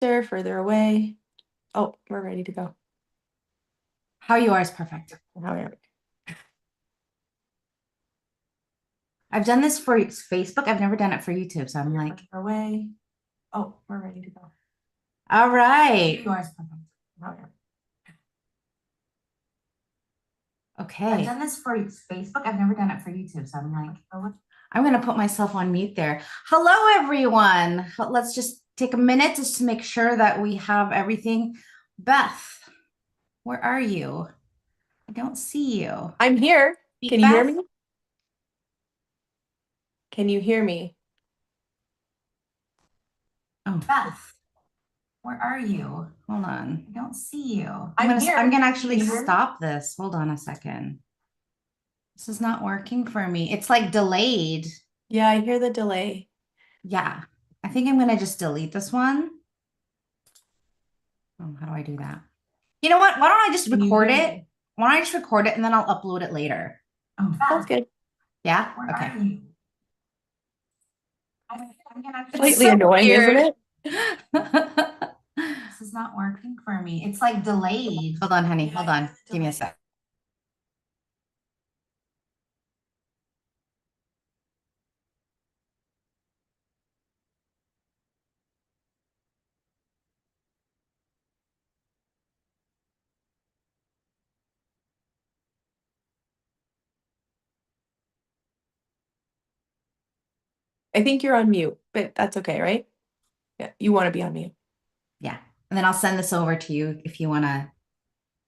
Further away. Oh, we're ready to go. How you are is perfect. How are we? I've done this for Facebook. I've never done it for YouTube. So I'm like, Further away. Oh, we're ready to go. all right. How you are is perfect. How are we? Okay. I've done this for Facebook. I've never done it for YouTube. So I'm like, I'm going to put myself on mute there. Hello, everyone. Let's just take a minute just to make sure that we have everything. Beth, where are you? I don't see you. I'm here. Can you hear Beth? me? Can you hear me? Oh, Beth, where are you? Hold on. I don't see you. I'm here. I'm gonna actually Can you hear me? stop this. Hold on a second. This is not working for me. It's like delayed. Yeah, I hear the delay. Yeah. I think I'm gonna just delete this one. Oh, how do I do that? You know what? Why don't I just Can you record hear it? me? Why don't I just record it and then I'll upload it later? Oh, sounds good. Yeah? Where Okay. are you? It's Slightly so annoying, isn't weird. it? This is not working for me. It's like delayed. Hold on, honey. Hold on. Give me a sec. I think you're on mute, but that's okay, right? Yeah, you want to be on mute. Yeah. And then I'll send this over to you if you want to.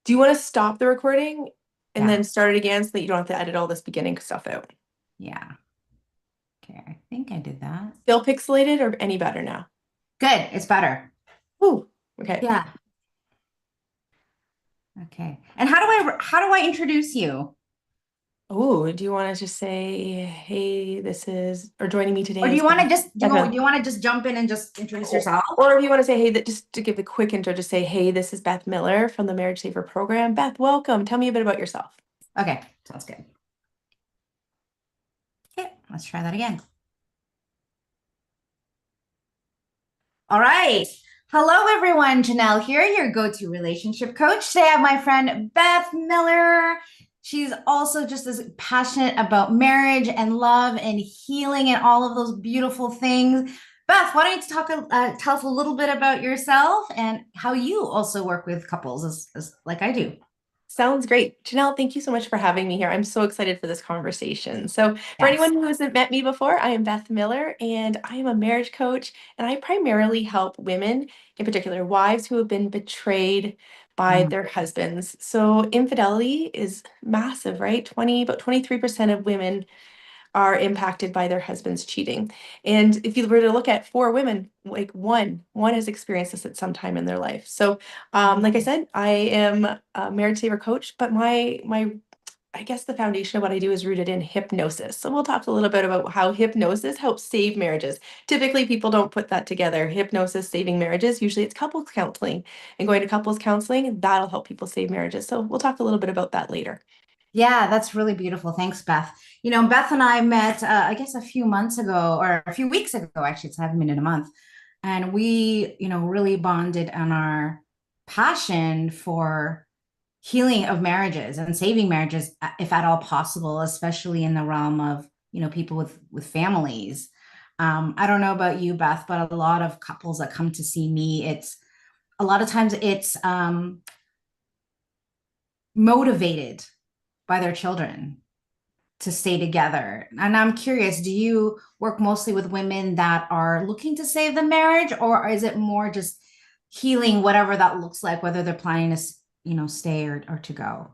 Do you want to stop the recording and Yeah. then start it again so that you don't have to edit all this beginning stuff out? Yeah. Okay. I think I did that. Still pixelated or any better now? Good. It's better. Ooh, okay. Yeah. Okay. And how do I introduce you? Oh, do you want to just say, hey, this is, or joining me Or today do is you want to Beth. just do you want to just jump in and just introduce yourself? Or if you want to say, hey, that just to give the quick intro, just say, hey, this is Beth Miller from the Marriage Saver program. Beth, welcome. Tell me a bit about yourself. Okay. Sounds good. Okay. Let's try that again. All right. Hello, everyone. Jeanell here, your go-to relationship coach. Today I have my friend Beth Miller. She's also just as passionate about marriage and love and healing and all of those beautiful things. Beth, why don't you tell us a little bit about yourself and how you also work with couples as like I do? Sounds great. Jeanell, thank you so much for having me here. I'm so excited for this conversation. So, for Yes. anyone who hasn't met me before, I am Beth Miller and I am a marriage coach. And I primarily help women, in particular wives who have been betrayed by Mm. their husbands. So, infidelity is massive, right? About 23% of women are impacted by their husband's cheating. And if you were to look at four women, like one has experienced this at some time in their life. So, like I said, I am a marriage saver coach, but my I guess the foundation of what I do is rooted in hypnosis. So we'll talk a little bit about how hypnosis helps save marriages. Typically, people don't put that together. Hypnosis saving marriages. Usually it's couples counseling. And going to couples counseling, that'll help people save marriages. So we'll talk a little bit about that later. Yeah, that's really beautiful. Thanks, Beth. You know, Beth and I met, I guess, a few months ago or a few weeks ago, actually. It's haven't been in a month. And we, really bonded on our passion for healing of marriages and saving marriages, if at all possible, especially in the realm of, people with families. I don't know about you, Beth, but a lot of couples that come to see me, it's a lot of times it's motivated by their children to stay together. And I'm curious, do you work mostly with women that are looking to save the marriage, or is it more just healing whatever that looks like, whether they're planning to, stay or to go?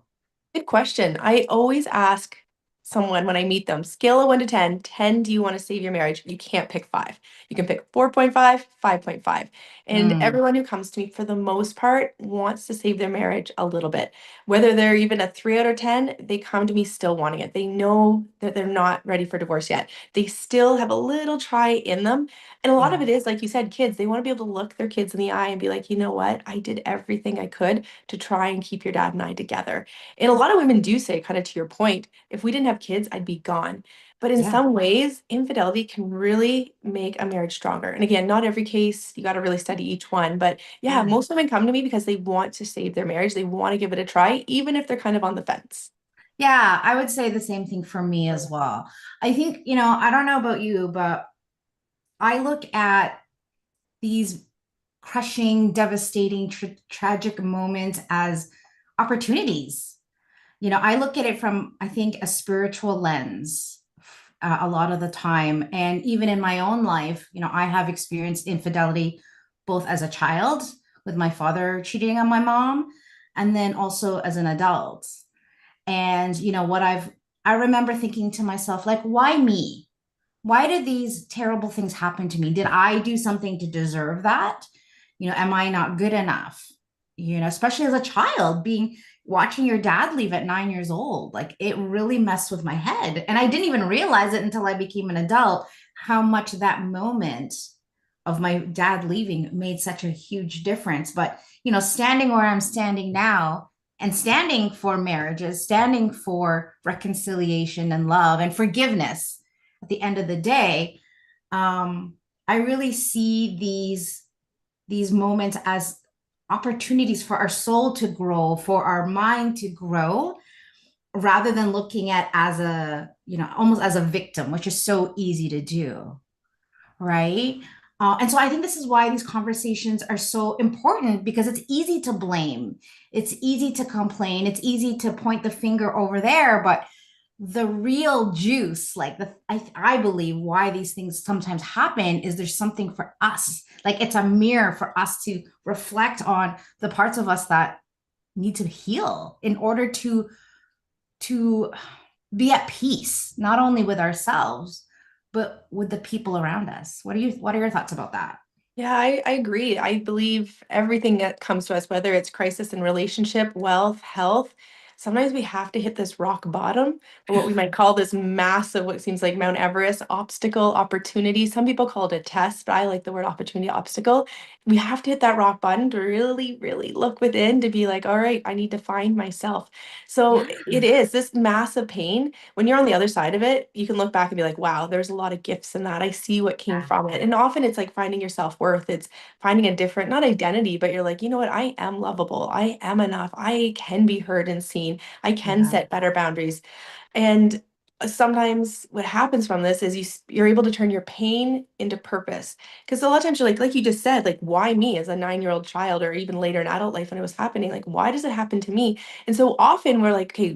Good question. I always ask someone when I meet them, scale of 1 to 10, 10, do you want to save your marriage? You can't pick 5. You can pick 4.5, 5.5. And Mm, everyone who comes to me, for the most part, wants to save their marriage a little bit. Whether they're even a 3 out of 10, they come to me still wanting it. They know that they're not ready for divorce yet. They still have a little try in them. And a lot of yeah. it is, like you said, kids. They want to be able to look their kids in the eye and be like, you know what? I did everything I could to try and keep your dad and I together. And a lot of women do say, kind of to your point, if we didn't have had kids, I'd be gone. But in Yeah. some ways, infidelity can really make a marriage stronger. And again, not every case, you got to really study each one. But yeah, Yeah. most women come to me because they want to save their marriage. They want to give it a try, even if they're kind of on the fence. Yeah, I would say the same thing for me as well. I think, I don't know about you, but I look at these crushing, devastating, tragic moments as opportunities. I look at it from, I think, a spiritual lens a lot of the time. And even in my own life, I have experienced infidelity both as a child with my father cheating on my mom, and then also as an adult. And, I remember thinking to myself, like, why me? Why did these terrible things happen to me? Did I do something to deserve that? Am I not good enough? Especially as a child, being watching your dad leave at 9 years old, like it really messed with my head. And I didn't even realize it until I became an adult, how much that moment of my dad leaving made such a huge difference. But, standing where I'm standing now and standing for marriages, standing for reconciliation and love and forgiveness at the end of the day, um, I really see these moments as opportunities for our soul to grow, for our mind to grow, rather than looking at as a, almost as a victim, which is so easy to do, right? And so I think this is why these conversations are so important because it's easy to blame, it's easy to complain, it's easy to point the finger over there, but the real juice, like I believe why these things sometimes happen is there's something for us, like it's a mirror for us to reflect on the parts of us that need to heal in order to be at peace, not only with ourselves, but with the people around us. What are your thoughts about that? Yeah, I agree. I believe everything that comes to us, whether it's crisis in relationship, wealth, health, sometimes we have to hit this rock bottom, or what we might call this massive, what seems like Mount Everest obstacle, opportunity. Some people call it a test, but I like the word opportunity, obstacle. We have to hit that rock bottom to really, really look within to be like, all right, I need to find myself. So Yeah. it is this massive pain. When you're on the other side of it, you can look back and be like, wow, there's a lot of gifts in that. I see what came from it. And often it's like finding your self-worth. It's finding a different, not identity, but you're like, you know what? I am lovable. I am enough. I can be heard and seen. I can Yeah. set better boundaries. And sometimes what happens from this is you're able to turn your pain into purpose. Because a lot of times you're like you just said, like, why me as a 9-year-old child or even later in adult life when it was happening? Like, why does it happen to me? And so often we're like, okay,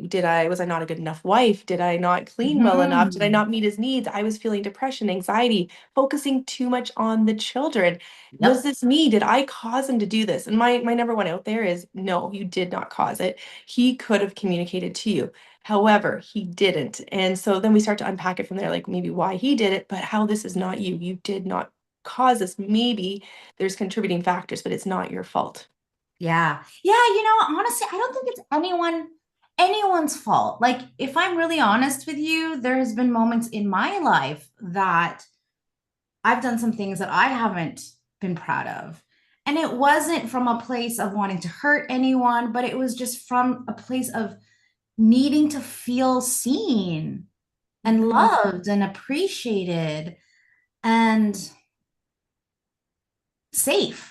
was I not a good enough wife? Did I not clean well enough? Did I Mhm. not meet his needs? I was feeling depression, anxiety, focusing too much on the children. Was Yep. this me? Did I cause him to do this? And my number one out there is no, you did not cause it. He could have communicated to you. However, he didn't. And so then we start to unpack it from there, like maybe why he did it, but how this is not you. You did not cause this. Maybe there's contributing factors, but it's not your fault. Yeah. Yeah, honestly, I don't think it's anyone's fault. Like if I'm really honest with you, there has been moments in my life that I've done some things that I haven't been proud of. And it wasn't from a place of wanting to hurt anyone, but it was just from a place of needing to feel seen and Mhm. loved and appreciated and safe.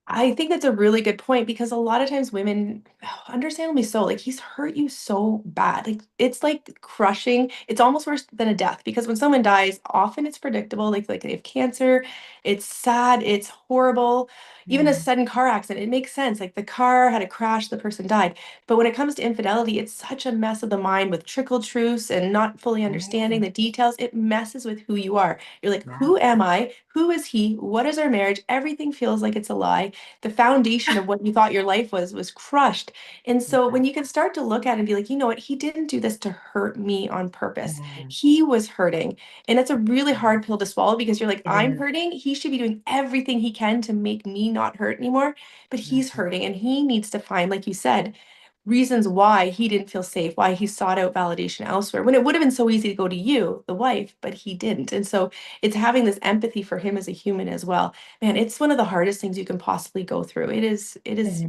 I think that's a really good point because a lot of times women, understandably so, like he's hurt you so bad. Like it's like crushing. It's almost worse than a death because when someone dies, often it's predictable. Like they have cancer, it's sad, it's horrible. Even a Yeah. sudden car accident, it makes sense. Like the car had a crash, the person died. But when it comes to infidelity, it's such a mess of the mind with trickle truths and not fully understanding Right. the details. It messes with who you are. You're like, Yeah. who am I? Who is he? What is our marriage? Everything feels like it's a lie. The foundation of what you thought your life was crushed. And so Yeah. when you can start to look at it and be like, you know what, he didn't do this to hurt me on purpose. Yeah. He was hurting. And it's a really hard pill to swallow because you're like, It I'm is. hurting. He should be doing everything he can to make me not hurt anymore. But Yeah. he's hurting and he needs to find, like you said, reasons why he didn't feel safe, why he sought out validation elsewhere, when it would have been so easy to go to you, the wife, but he didn't. And so it's having this empathy for him as a human as well. Man, it's one of the hardest things you can possibly go through. It is, It is.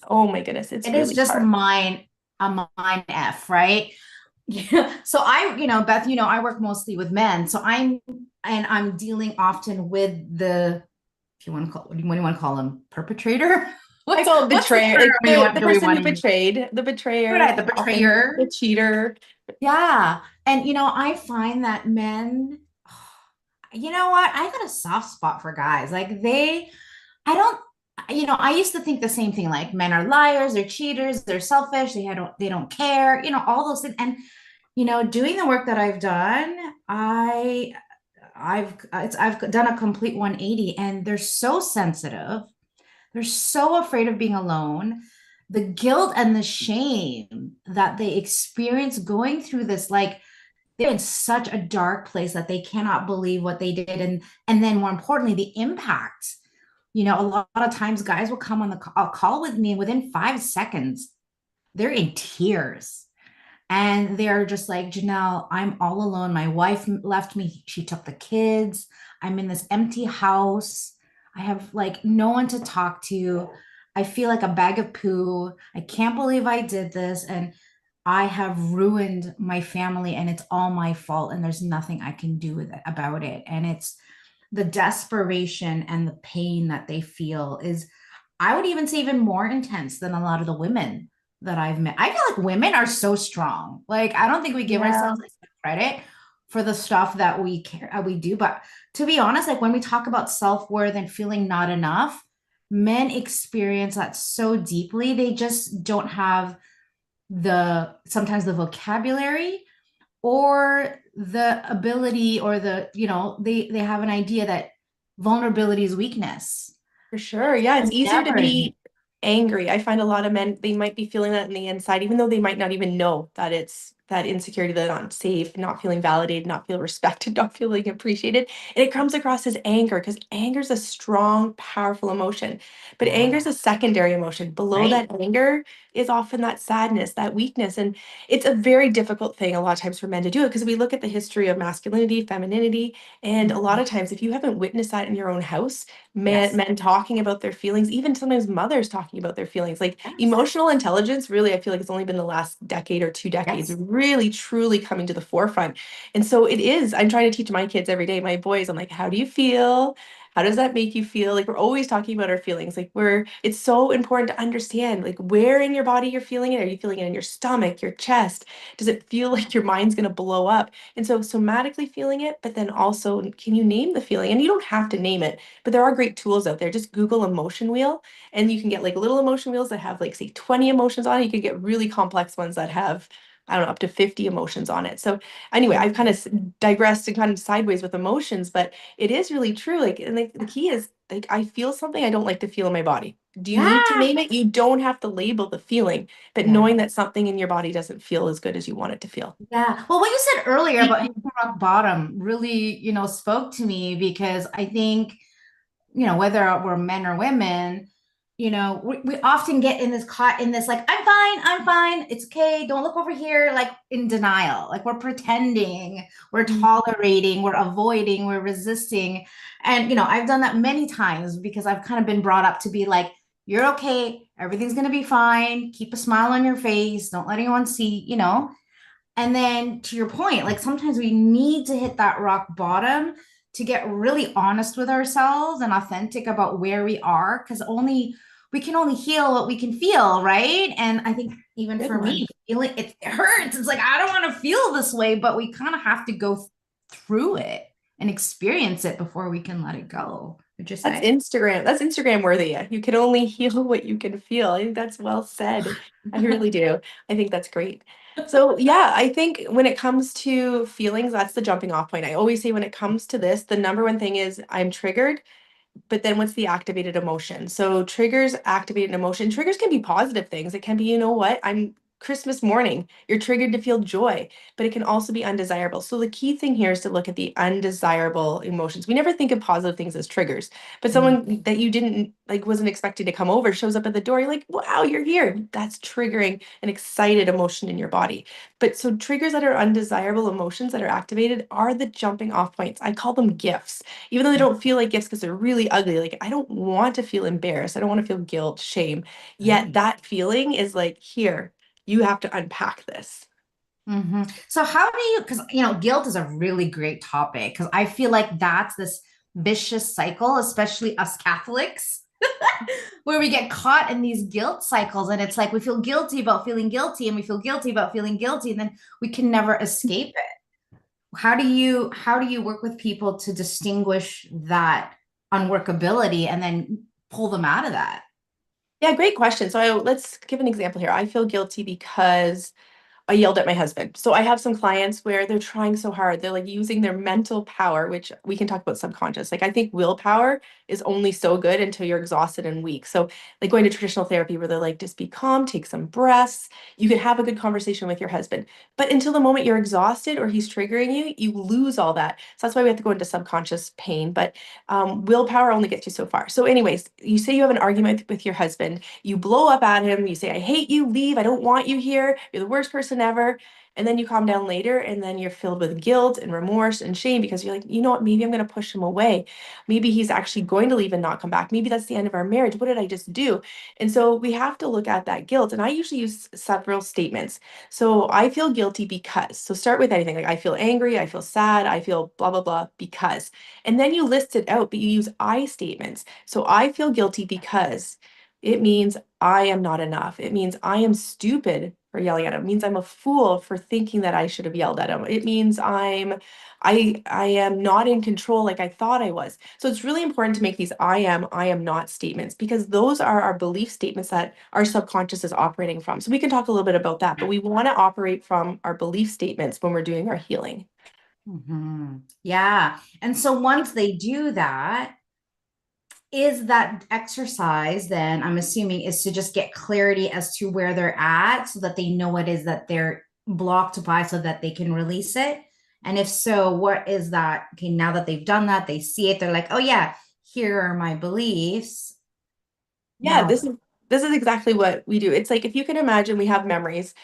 oh my goodness, it's It is really just hard. a mind F, right? Yeah. So Beth, I work mostly with men. I'm dealing often with the, if you want to call, what do you want to call them? Perpetrator? I call it What's the betrayer, term like we the want, do we person want who to use? betrayed, the betrayer, Right, the often the betrayer. cheater. Yeah. And I find that men, you know what? I got a soft spot for guys. Like I don't, I used to think the same thing. Like men are liars, they're cheaters, they're selfish, they don't care, all those things. And doing the work that I've done, I've done a complete 180, and they're so sensitive. They're so afraid of being alone. The guilt and the shame that they experience going through this, like they're in such a dark place that they cannot believe what they did, and then more importantly, the impact. A lot of times guys will come on the call with me, and within 5 seconds, they're in tears. And they're just like, Jeanell, I'm all alone. My wife left me. She took the kids. I'm in this empty house. I have like no one to talk to. I feel like a bag of poo. I can't believe I did this. And I have ruined my family, and it's all my fault. And there's nothing I can do about it. And it's the desperation and the pain that they feel is, I would even say, even more intense than a lot of the women that I've met. I feel like women are so strong. Like, I don't think we give Yeah, ourselves like credit for the stuff that we do. But to be honest, like when we talk about self-worth and feeling not enough, men experience that so deeply. They just don't have sometimes the vocabulary or the ability, or they have an idea that vulnerability is weakness. for sure. Yeah, it's And easier to never. be angry. I find a lot of men, they might be feeling that in the inside, even though they might not even know that it's that insecurity, that not safe, not feeling validated, not feel respected, not feeling appreciated. And it comes across as anger, because anger is a strong, powerful emotion. But anger is Yeah. a secondary emotion. Below Right. that anger is often that sadness, that weakness. And it's a very difficult thing a lot of times for men to do it, because we look at the history of masculinity, femininity, and a lot Mhm. of times if you haven't witnessed that in your own house, men Yes. men talking about their feelings, even sometimes mothers talking about their feelings, like Yes. emotional intelligence, really I feel like it's only been the last decade or 2 decades Yes. really truly coming to the forefront. And so it is, I'm trying to teach my kids every day, my boys, I'm like, how do you feel? How does that make you feel? Like we're always talking about our feelings. Like it's so important to understand like where in your body you're feeling it. Are you feeling it in your stomach, your chest? Does it feel like your mind's going to blow up? And so somatically feeling it, but then also, can you name the feeling? And you don't have to name it, but there are great tools out there. Just Google emotion wheel, and you can get like little emotion wheels that have like say 20 emotions on it. You could get really complex ones that have, I don't know, up to 50 emotions on it. So anyway, I've kind of digressed and kind of sideways with emotions, but it is really true. Like, and like the key is like I feel something I don't like to feel in my body. Do you need to Yeah. name it? You don't have to label the feeling, but Yeah. knowing that something in your body doesn't feel as good as you want it to feel. Yeah. Well, what you said earlier about hitting rock bottom really, spoke to me, because I think, whether we're men or women, we often get in this caught in this, like, I'm fine, it's okay, don't look over here, like in denial, like we're pretending, we're Mhm. tolerating, we're avoiding, we're resisting. And, I've done that many times because I've kind of been brought up to be like, you're okay, everything's going to be fine, keep a smile on your face, don't let anyone see. And then to your point, like sometimes we need to hit that rock bottom to get really honest with ourselves and authentic about where we are, because only we can only heal what we can feel, right? And I think even Good for me, word. feeling it hurts. It's like I don't want to feel this way, but we kind of have to go through it and experience it before we can let it go. Would you That's say? Instagram. That's Instagram worthy. You can only heal what you can feel. I think that's well said. I really do. I think that's great. So, yeah, I think when it comes to feelings, that's the jumping off point. I always say when it comes to this, the number one thing is I'm triggered, but then what's the activated emotion? So triggers activate an emotion. Triggers can be positive things. It can be, you know what? I'm Christmas morning. You're triggered to feel joy, but it can also be undesirable. So the key thing here is to look at the undesirable emotions. We never think of positive things as triggers, but Mm. someone that you didn't like wasn't expecting to come over shows up at the door. You're like, wow, you're here. That's triggering an excited emotion in your body. But so triggers that are undesirable emotions that are activated are the jumping off points. I call them gifts, even though they don't feel like gifts because they're really ugly. Like, I don't want to feel embarrassed. I don't want to feel guilt, shame. Yet Right. that feeling is like, here, you have to unpack this. So how do you, because guilt is a really great topic because I feel like that's this vicious cycle, especially us Catholics, where we get caught in these guilt cycles, and it's like we feel guilty about feeling guilty, and we feel guilty about feeling guilty, and then we can never escape it. How do you work with people to distinguish that unworkability and then pull them out of that? Yeah, great question. Let's give an example here. I feel guilty because I yelled at my husband. So I have some clients where they're trying so hard. They're like using their mental power, which we can talk about subconscious. Like I think willpower is only so good until you're exhausted and weak. So like going to traditional therapy where they're like, just be calm, take some breaths. You can have a good conversation with your husband. But until the moment you're exhausted or he's triggering you, you lose all that. So that's why we have to go into subconscious pain. But willpower only gets you so far. So anyways, you say you have an argument with your husband. You blow up at him. You say, I hate you, leave. I don't want you here. You're the worst person ever. And then you calm down later, and then you're filled with guilt and remorse and shame because you're like, you know what? Maybe I'm going to push him away. Maybe he's actually going to leave and not come back. Maybe that's the end of our marriage. What did I just do? And so we have to look at that guilt. And I usually use several statements. So I feel guilty because. So start with anything like I feel angry, I feel sad, I feel blah, blah, blah, because. And then you list it out, but you use I statements. So I feel guilty because it means I am not enough. It means I am stupid for yelling at him. It means I'm a fool for thinking that I should have yelled at him. It means I am not in control like I thought I was. So it's really important to make these I am not statements because those are our belief statements that our subconscious is operating from. So we can talk a little bit about that, but we want to operate from our belief statements when we're doing our healing. Yeah. And so once they do that, is that exercise then I'm assuming is to just get clarity as to where they're at so that they know what is that they're blocked by so that they can release it? And if so, what is that? Okay, now that they've done that, they see it, they're like, oh yeah, here are my beliefs. Yeah, Now, this is exactly what we do. It's like if you can imagine we have memories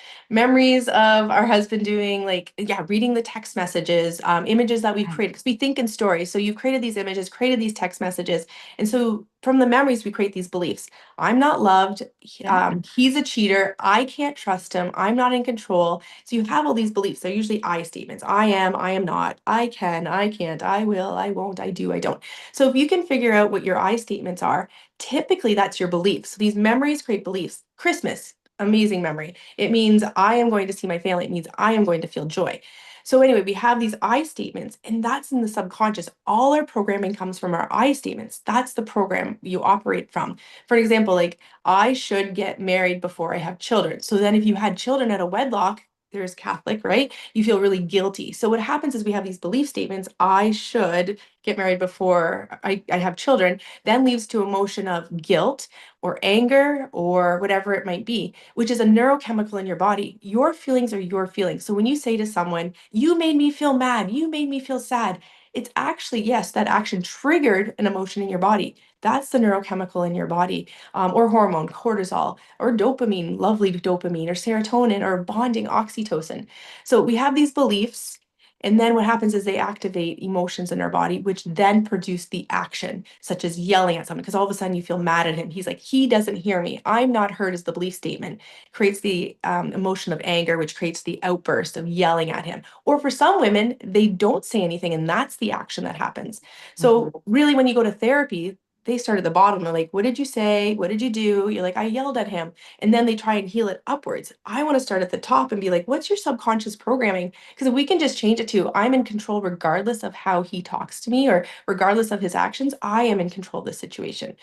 of our husband doing like yeah, reading the text messages, images that we've right. created because we think in stories. So you created these images, created these text messages, and so from the memories we create these beliefs. I'm not loved. Yeah. He's a cheater. I can't trust him. I'm not in control. So you have all these beliefs. They're usually I statements. I am not. I can. I can't. I will. I won't. I do. I don't. So if you can figure out what your I statements are typically that's your beliefs. So these memories create beliefs. Christmas, amazing memory. It means I am going to see my family. It means I am going to feel joy. So anyway, we have these I statements, and that's in the subconscious. All our programming comes from our I statements. That's the program you operate from. For example, like I should get married before I have children. So then if you had children at a wedlock, there's Catholic, right? You feel really guilty. So what happens is we have these belief statements. I should get married before I have children then leads to emotion of guilt or anger or whatever it might be, which is a neurochemical in your body. Your feelings are your feelings. So when you say to someone, you made me feel mad, you made me feel sad, it's actually, yes, that action triggered an emotion in your body. That's the neurochemical in your body, or hormone, cortisol, or dopamine, lovely dopamine, or serotonin, or bonding, oxytocin. So we have these beliefs and then what happens is they activate emotions in our body, which then produce the action, such as yelling at someone, because all of a sudden you feel mad at him. He's like, he doesn't hear me. I'm not heard is the belief statement. Creates the emotion of anger, which creates the outburst of yelling at him. Or for some women, they don't say anything, and that's the action that happens. Mhm. So really, when you go to therapy, they start at the bottom. They're like, what did you say? What did you do? You're like, I yelled at him. And then they try and heal it upwards. I want to start at the top and be like, what's your subconscious programming? Because if we can just change it to I'm in control regardless of how he talks to me or regardless of his actions, I am in control of the situation.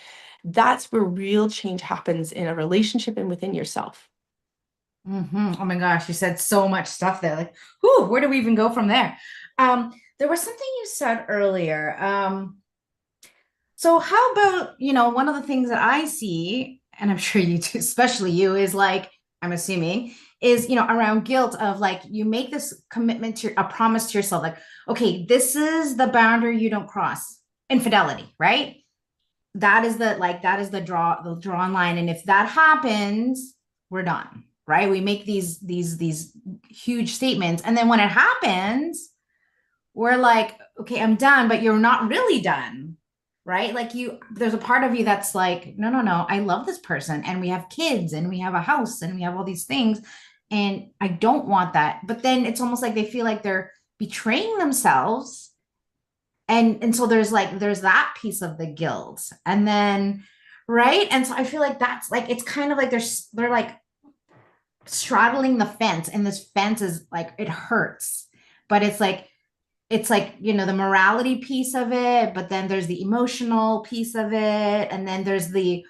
That's where real change happens in a relationship and within yourself. Oh my gosh, you said so much stuff there. Like, whew, where do we even go from there? There was something you said earlier. So how about, one of the things that I see, and I'm sure you too, especially you, is like, I'm assuming, is, around guilt of like you make this commitment to a promise to yourself, like, okay, this is the boundary you don't cross. Infidelity, right? That is the drawn line. And if that happens, we're done. Right. We make these huge statements. And then when it happens, we're like, okay, I'm done, but you're not really done, right? Like there's a part of you that's like, no, no, no, I love this person, and we have kids, and we have a house, and we have all these things, And I don't want that. But then it's almost like they feel like they're betraying themselves. And so there's that piece of the guilt. And then right? And so I feel like that's like it's kind of like they're like straddling the fence, and this fence is like it hurts. But it's like the morality piece of it, but then there's the emotional piece of it, and then there's the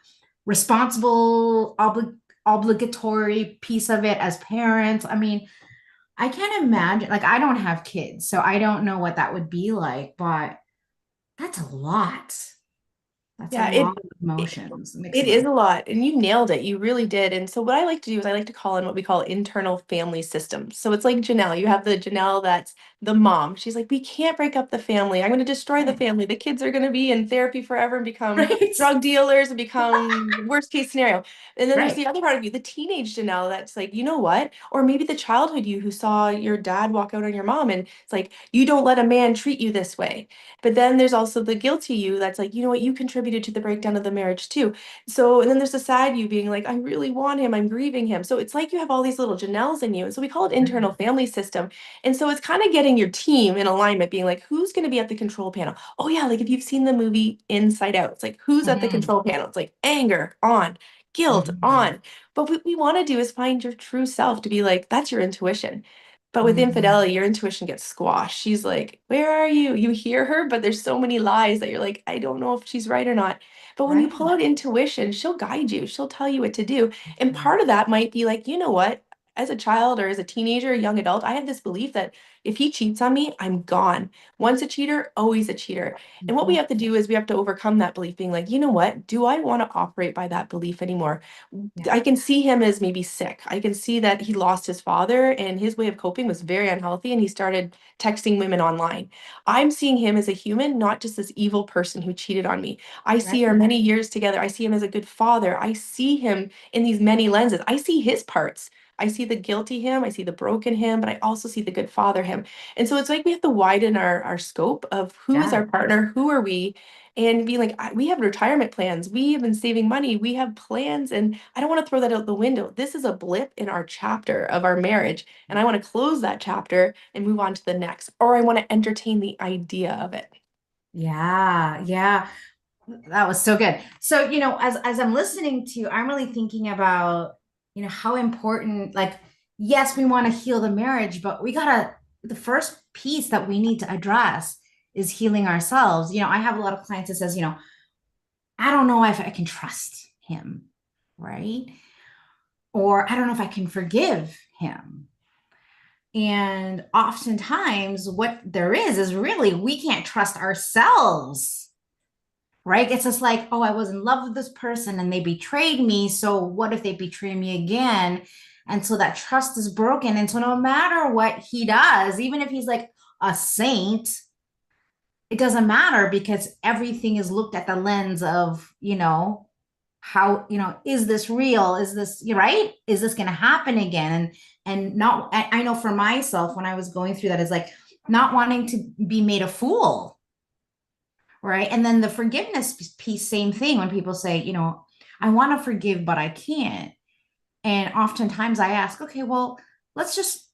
responsible obligatory piece of it as parents. I mean, I can't imagine, like, I don't have kids, so I don't know what that would be like, but that's a lot. That's a Yeah, lot of it emotions it mixing is up. a lot, and you nailed it. You really did. And so what I like to do is I like to call in what we call internal family systems. So it's like Jeanell. You have the Jeanell that's the mom. She's like, we can't break up the family. I'm going to destroy the Right. family. The kids are going to be in therapy forever and become Right. drug dealers and become worst case scenario. And then there's Right. the other part of you, the teenage Jeanell, that's like, you know what? Or maybe the childhood you who saw your dad walk out on your mom, and it's like, you don't let a man treat you this way. But then there's also the guilty you that's like, you know what? You contributed to the breakdown of the marriage too. So, and then there's the sad you being like, I really want him, I'm grieving him. So it's like you have all these little Janelles in you. And so we call it internal family system. And so it's kind of getting your team in alignment, being like, who's going to be at the control panel? Oh, yeah, like if you've seen the movie Inside Out, it's like, who's at the Mhm. control panel? It's like anger on, guilt Mhm. on. But what we want to do is find your true self to be like, that's your intuition. But with Mhm. infidelity, your intuition gets squashed. She's like, where are you? You hear her, but there's so many lies that you're like, I don't know if she's right or not. But when you pull Right. out intuition, she'll guide you. She'll tell you what to do. And Mhm. part of that might be like, you know what? As a child or as a teenager, a young adult, I had this belief that if he cheats on me, I'm gone. Once a cheater, always a cheater. And what we Mhm. have to do is we have to overcome that belief, being like, you know what? Do I want to operate by that belief anymore? Yeah. I can see him as maybe sick. I can see that he lost his father and his way of coping was very unhealthy, and he started texting women online. I'm seeing him as a human, not just this evil person who cheated on me. I see our Right. many years together. I see him as a good father. I see him in these many lenses. I see his parts. I see the guilty him, I see the broken him, but I also see the good father him. And so it's like we have to widen our scope of who is Yeah. our partner, who are we, and be like, we have retirement plans, we have been saving money, we have plans, and I don't want to throw that out the window. This is a blip in our chapter of our marriage, and I want to close that chapter and move on to the next, or I want to entertain the idea of it. Yeah. Yeah. That was so good. So, as I'm listening to you, I'm really thinking about, how important, like, yes, we want to heal the marriage, but the first piece that we need to address is healing ourselves. I have a lot of clients that says, I don't know if I can trust him, right? Or I don't know if I can forgive him. And oftentimes, what there is really we can't trust ourselves, right? It's just like, oh, I was in love with this person and they betrayed me. So what if they betray me again? And so that trust is broken. And so no matter what he does, even if he's like a saint, it doesn't matter because everything is looked at the lens of, how, is this real? Is this right? Is this going to happen again? And not, I know for myself, when I was going through that, is like not wanting to be made a fool, right? And then the forgiveness piece, same thing. When people say, I want to forgive, but I can't. And oftentimes I ask, okay, well, let's just,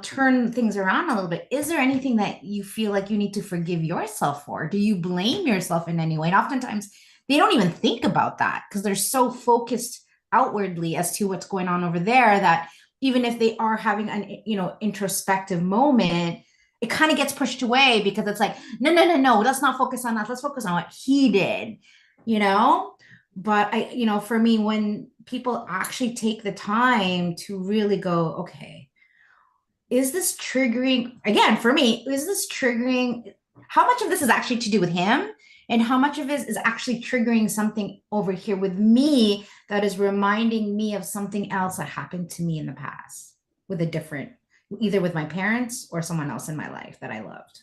turn things around a little bit. Is there anything that you feel like you need to forgive yourself for? Do you blame yourself in any way? And oftentimes they don't even think about that because they're so focused outwardly as to what's going on over there that even if they are having an, introspective moment, it kind of gets pushed away because it's like, no, no, no, no, let's not focus on that. Let's focus on what he did, you know? But for me, when people actually take the time to really go, okay, is this triggering, again, for me, is this triggering? How much of this is actually to do with him? And how much of it is actually triggering something over here with me that is reminding me of something else that happened to me in the past with a different, either with my parents or someone else in my life that I loved?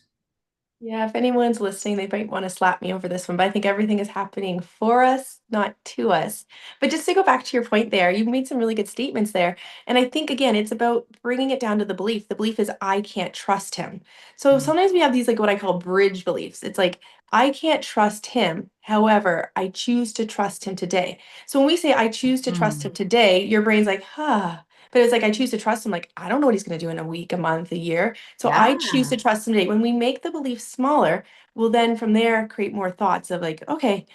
Yeah, if anyone's listening, they might want to slap me over this one, but I think everything is happening for us, not to us. But just to go back to your point there, you made some really good statements there. And I think, again, it's about bringing it down to the belief. The belief is, I can't trust him. So sometimes we have these, like what I call bridge beliefs. It's like, I can't trust him. However, I choose to trust him today. So when we say, I choose to trust him Mm-hmm. today, your brain's like, huh. But it's like I choose to trust him. Like, I don't know what he's going to do in a week, a month, a year. So I choose to Yeah. trust him today. When we make the belief smaller, we'll then from there create more thoughts of like, okay,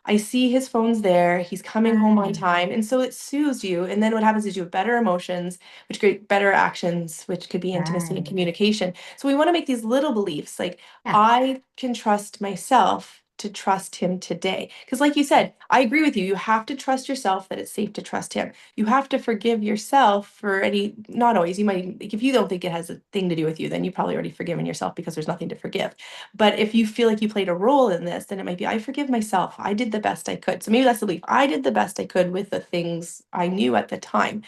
I see his phone's there. He's coming home on Right. time. And so it soothes you. And then what happens is you have better emotions, which create better actions, which could be intimacy and Right. communication. So we want to make these little beliefs like, Yeah. I can trust myself to trust him today. Because, like you said, I agree with you. You have to trust yourself that it's safe to trust him. You have to forgive yourself for any, not always, you might, like, if you don't think it has a thing to do with you, then you probably already forgiven yourself because there's nothing to forgive. But if you feel like you played a role in this, then it might be, I forgive myself. I did the best I could. So maybe that's the belief. I did the best I could with the things I knew at the time.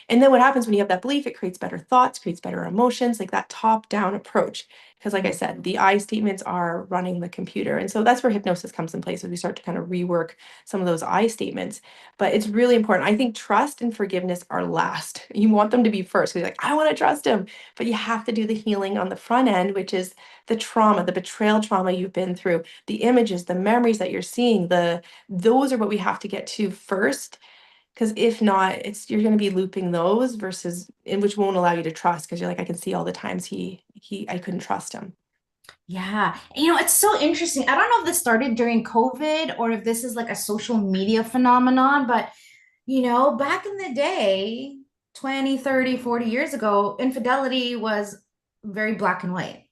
And then what happens when you have that belief, it creates better thoughts, creates better emotions, like that top-down approach. Because like I Yeah. said, the I statements are running the computer. And so that's where hypnosis comes in place as we start to kind of rework some of those I statements. But it's really important. I think trust and forgiveness are last. You want them to be first. Because you're like, I want to trust him. But you have to do the healing on the front end, which is the trauma, the betrayal trauma you've been through, the images, the memories that you're seeing, those are what we have to get to first because if not, it's you're going to be looping those versus in which won't allow you to trust because you're like, I can see all the times I couldn't trust him. Yeah. It's so interesting. I don't know if this started during COVID or if this is like a social media phenomenon, but back in the day, 20, 30, 40 years ago, infidelity was very black and white,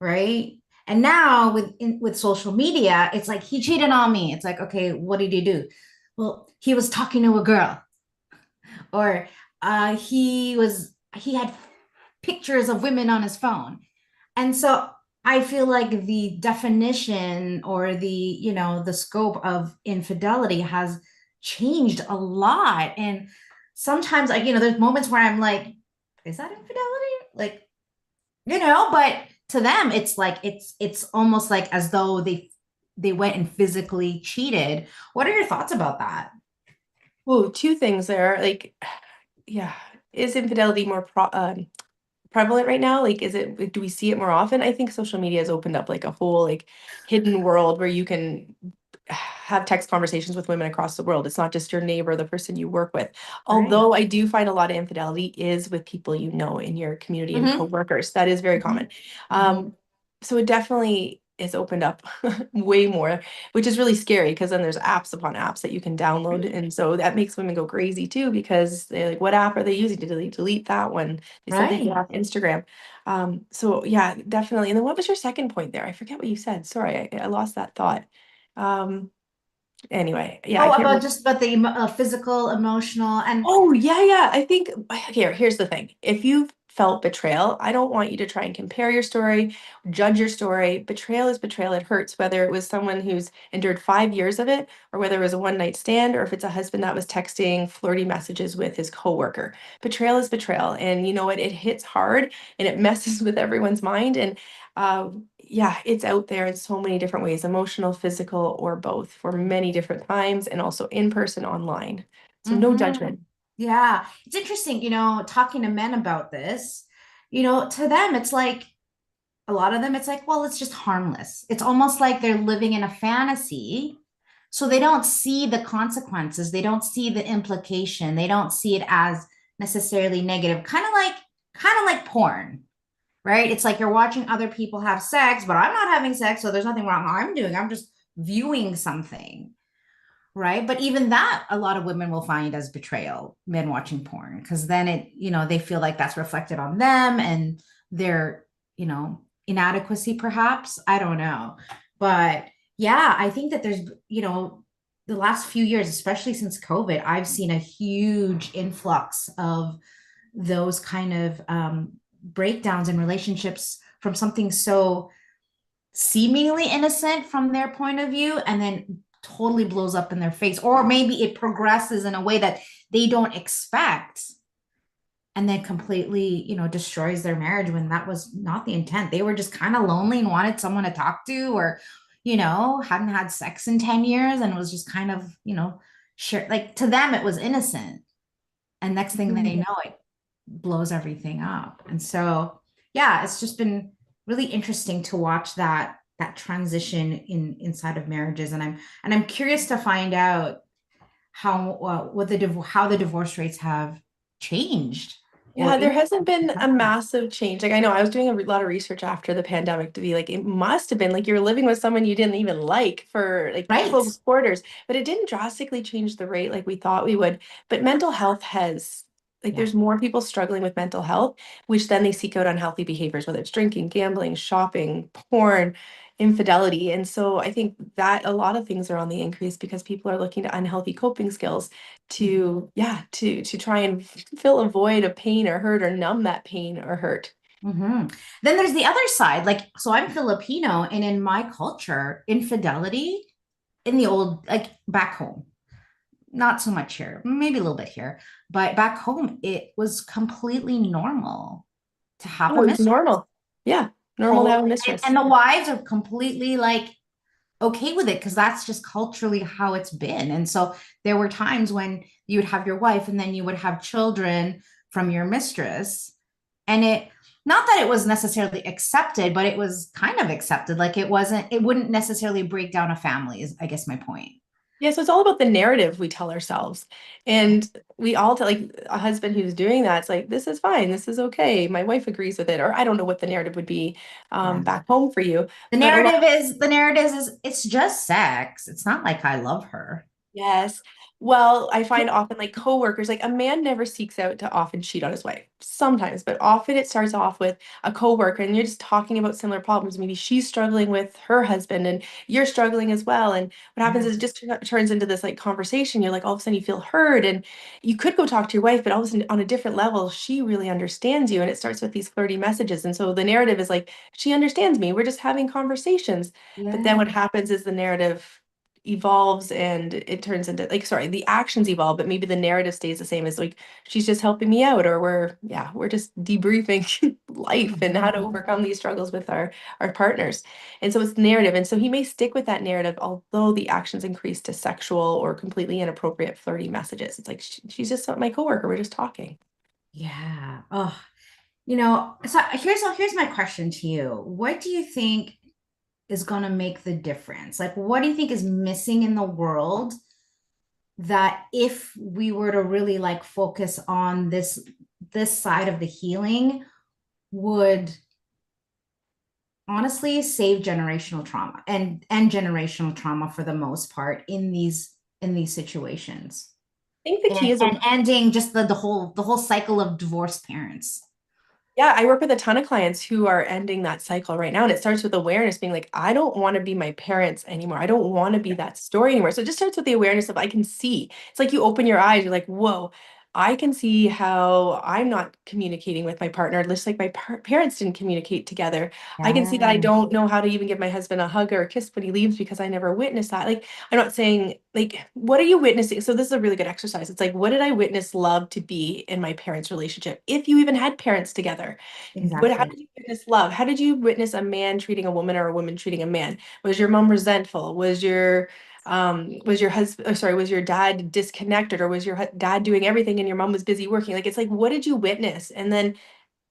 right? And now with social media, it's like he cheated on me. It's like, okay, what did he do? Well, he was talking to a girl, or he had pictures of women on his phone. And so I feel like the definition or the scope of infidelity has changed a lot. And sometimes there's moments where I'm like, is that infidelity? Like, but to them, it's like it's almost like as though they went and physically cheated. What are your thoughts about that? Whoa, two things there. Like, yeah, is infidelity more prevalent right now? Like, do we see it more often? I think social media has opened up like a whole like hidden world where you can have text conversations with women across the world. It's not just your neighbor, the person you work with. Right. Although I do find a lot of infidelity is with people you know in your community and Mm-hmm. coworkers. That is very Mm-hmm. common. Mm-hmm. So it definitely is opened up way more, which is really scary because then there's apps upon apps that you can download. Right. And so that makes women go crazy too because they're like, what app are they using to delete that one? They said they get Right. off Instagram. So yeah, definitely. And then what was your second point there? I forget what you said. Sorry, I lost that thought. Um, anyway, yeah, I Oh, can't about remember. just about the physical, emotional, and Oh, yeah, yeah. I think here's the thing. If you've felt betrayal, I don't want you to try and compare your story, judge your story. Betrayal is betrayal. It hurts, whether it was someone who's endured 5 years of it, or whether it was a one night stand, or if it's a husband that was texting flirty messages with his coworker. Betrayal is betrayal. And you know what? It hits hard and it messes with everyone's mind. And yeah, it's out there in so many different ways, emotional, physical, or both for many different times, and also in person, online. So no hmm judgment. yeah, it's interesting, talking to men about this, to them, it's like a lot of them, it's like, well, it's just harmless. It's almost like they're living in a fantasy. So they don't see the consequences. They don't see the implication. They don't see it as necessarily negative. Kind of like porn, right? It's like you're watching other people have sex, but I'm not having sex, so there's nothing wrong I'm doing. I'm just viewing something. Right. But even that, a lot of women will find as betrayal, men watching porn, because then they feel like that's reflected on them and their, inadequacy, perhaps. I don't know. But yeah, I think that the last few years, especially since COVID, I've seen a huge influx of those kind of breakdowns in relationships from something so seemingly innocent from their point of view and then totally blows up in their face, or maybe it progresses in a way that they don't expect and then completely destroys their marriage when that was not the intent. They were just kind of lonely and wanted someone to talk to, or hadn't had sex in 10 years and was just kind of sure, like, to them it was innocent, and next thing they Mhm. know, it blows everything up. And so, yeah, it's just been really interesting to watch that transition inside of marriages. And I'm curious to find out how the divorce rates have changed or Yeah, there hasn't impacted been a that. massive change. Like I know I was doing a lot of research after the pandemic to be like, it must have been like you're living with someone you didn't even like for like Right. close quarters, but it didn't drastically change the rate like we thought we would. But mental health has like Yeah. there's more people struggling with mental health, which then they seek out unhealthy behaviors, whether it's drinking, gambling, shopping, porn, infidelity. And so I think that a lot of things are on the increase because people are looking to unhealthy coping skills to yeah to try and fill a void of pain or hurt or numb that pain or hurt. Hmm. Then there's the other side. Like, so I'm Filipino, and in my culture, infidelity in the old, like back home, not so much here, maybe a little bit here, but back home, it was completely normal to have a Oh, it's mistress. normal. Yeah, normal to have a And mistress. the wives are completely like okay with it because that's just culturally how it's been. And so there were times when you would have your wife and then you would have children from your mistress. And it, not that it was necessarily accepted, but it was kind of accepted. Like it wasn't, it wouldn't necessarily break down a family, is I guess my point. Yeah, so it's all about the narrative we tell ourselves. And we all tell like a husband who's doing that, it's like, this is fine, this is okay. My wife agrees with it. Or I don't know what the narrative would be Yeah. back home for you. The But a lot narrative is the narrative is it's just sex. It's not like I love her. yes. Well, I find often like coworkers, like a man never seeks out to often cheat on his wife. Sometimes, but often it starts off with a coworker and you're just talking about similar problems. Maybe she's struggling with her husband and you're struggling as well. And what happens Yeah. is it just turns into this like conversation. You're like all of a sudden you feel heard and you could go talk to your wife, but all of a sudden on a different level, she really understands you. And it starts with these flirty messages. And so the narrative is like, she understands me. We're just having conversations. But then Yeah. what happens is the narrative evolves and it turns into like sorry the actions evolve but maybe the narrative stays the same as like she's just helping me out or we're just debriefing life and how to Mhm. overcome these struggles with our partners and so it's narrative and so he may stick with that narrative although the actions increase to sexual or completely inappropriate flirty messages it's like she's just my coworker we're just talking. Yeah. Oh, so here's my question to you. What do you think is going to make the difference? Like, what do you think is missing in the world that if we were to really like focus on this side of the healing would honestly save generational trauma and generational trauma for the most part in these situations I think the key is and ending just the whole cycle of divorced parents. yeah, I work with a ton of clients who are ending that cycle right now. And it starts with awareness being like, I don't want to be my parents anymore. I don't want to be that story anymore. So it just starts with the awareness of I can see. It's like you open your eyes, you're like, whoa, I can see how I'm not communicating with my partner, just like my parents didn't communicate together. I can see that I Yeah, don't know how to even give my husband a hug or a kiss when he leaves because I never witnessed that. Like, I'm not saying, like, what are you witnessing? So, this is a really good exercise. It's like, what did I witness love to be in my parents' relationship? If you even had parents together, how exactly. did you witness love? How did you witness a man treating a woman or a woman treating a man? Was your mom resentful? Was your husband, oh, sorry, was your dad disconnected or was your dad doing everything and your mom was busy working? Like, it's like, what did you witness? And then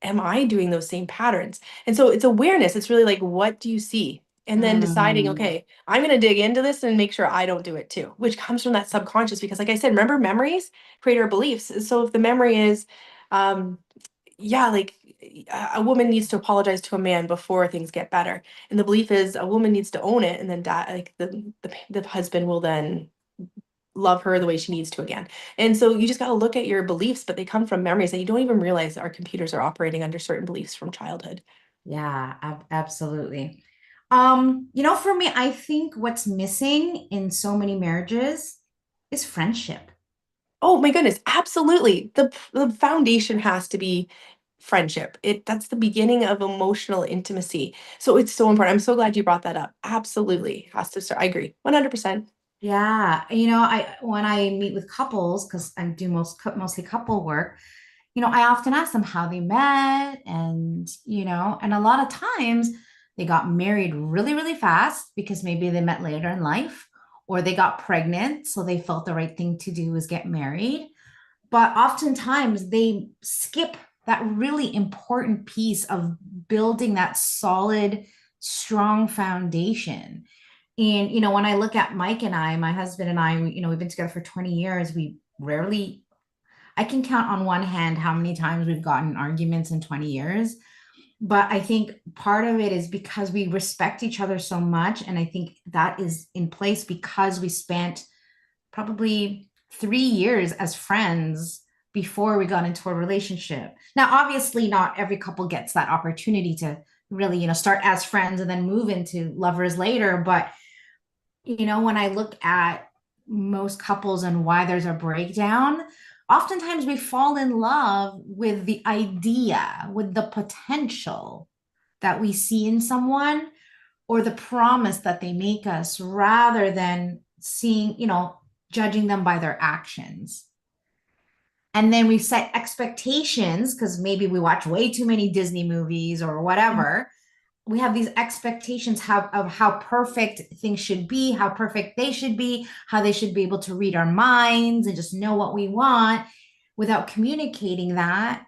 am I doing those same patterns? And so it's awareness. It's really like, what do you see? And then deciding, Mm, okay, I'm going to dig into this and make sure I don't do it too, which comes from that subconscious. Because, like I said, remember memories create our beliefs. So if the memory is, um, yeah, like a woman needs to apologize to a man before things get better. And the belief is a woman needs to own it. And then like the husband will then love her the way she needs to again. And so you just got to look at your beliefs, but they come from memories that you don't even realize our computers are operating under certain beliefs from childhood. yeah, absolutely. For me, I think what's missing in so many marriages is friendship. Oh my goodness, absolutely. The foundation has to be friendship. That's the beginning of emotional intimacy. So it's so important. I'm so glad you brought that up. Absolutely. Has to start. I agree. 100%. Yeah, I when I meet with couples, because I do mostly couple work, I often ask them how they met, and a lot of times they got married really, really fast because maybe they met later in life, or they got pregnant, so they felt the right thing to do was get married. But oftentimes they skip that really important piece of building that solid, strong foundation. And, when I look at Mike and I, my husband and I, we've been together for 20 years. We rarely I can count on one hand how many times we've gotten in arguments in 20 years. But I think part of it is because we respect each other so much. And I think that is in place because we spent probably 3 years as friends before we got into a relationship. Now, obviously, not every couple gets that opportunity to really, start as friends and then move into lovers later. But, when I look at most couples and why there's a breakdown, oftentimes we fall in love with the idea, with the potential that we see in someone or the promise that they make us rather than seeing, judging them by their actions. And then we set expectations because maybe we watch way too many Disney movies or whatever. We have these expectations of how perfect things should be, how perfect they should be, how they should be able to read our minds and just know what we want without communicating that.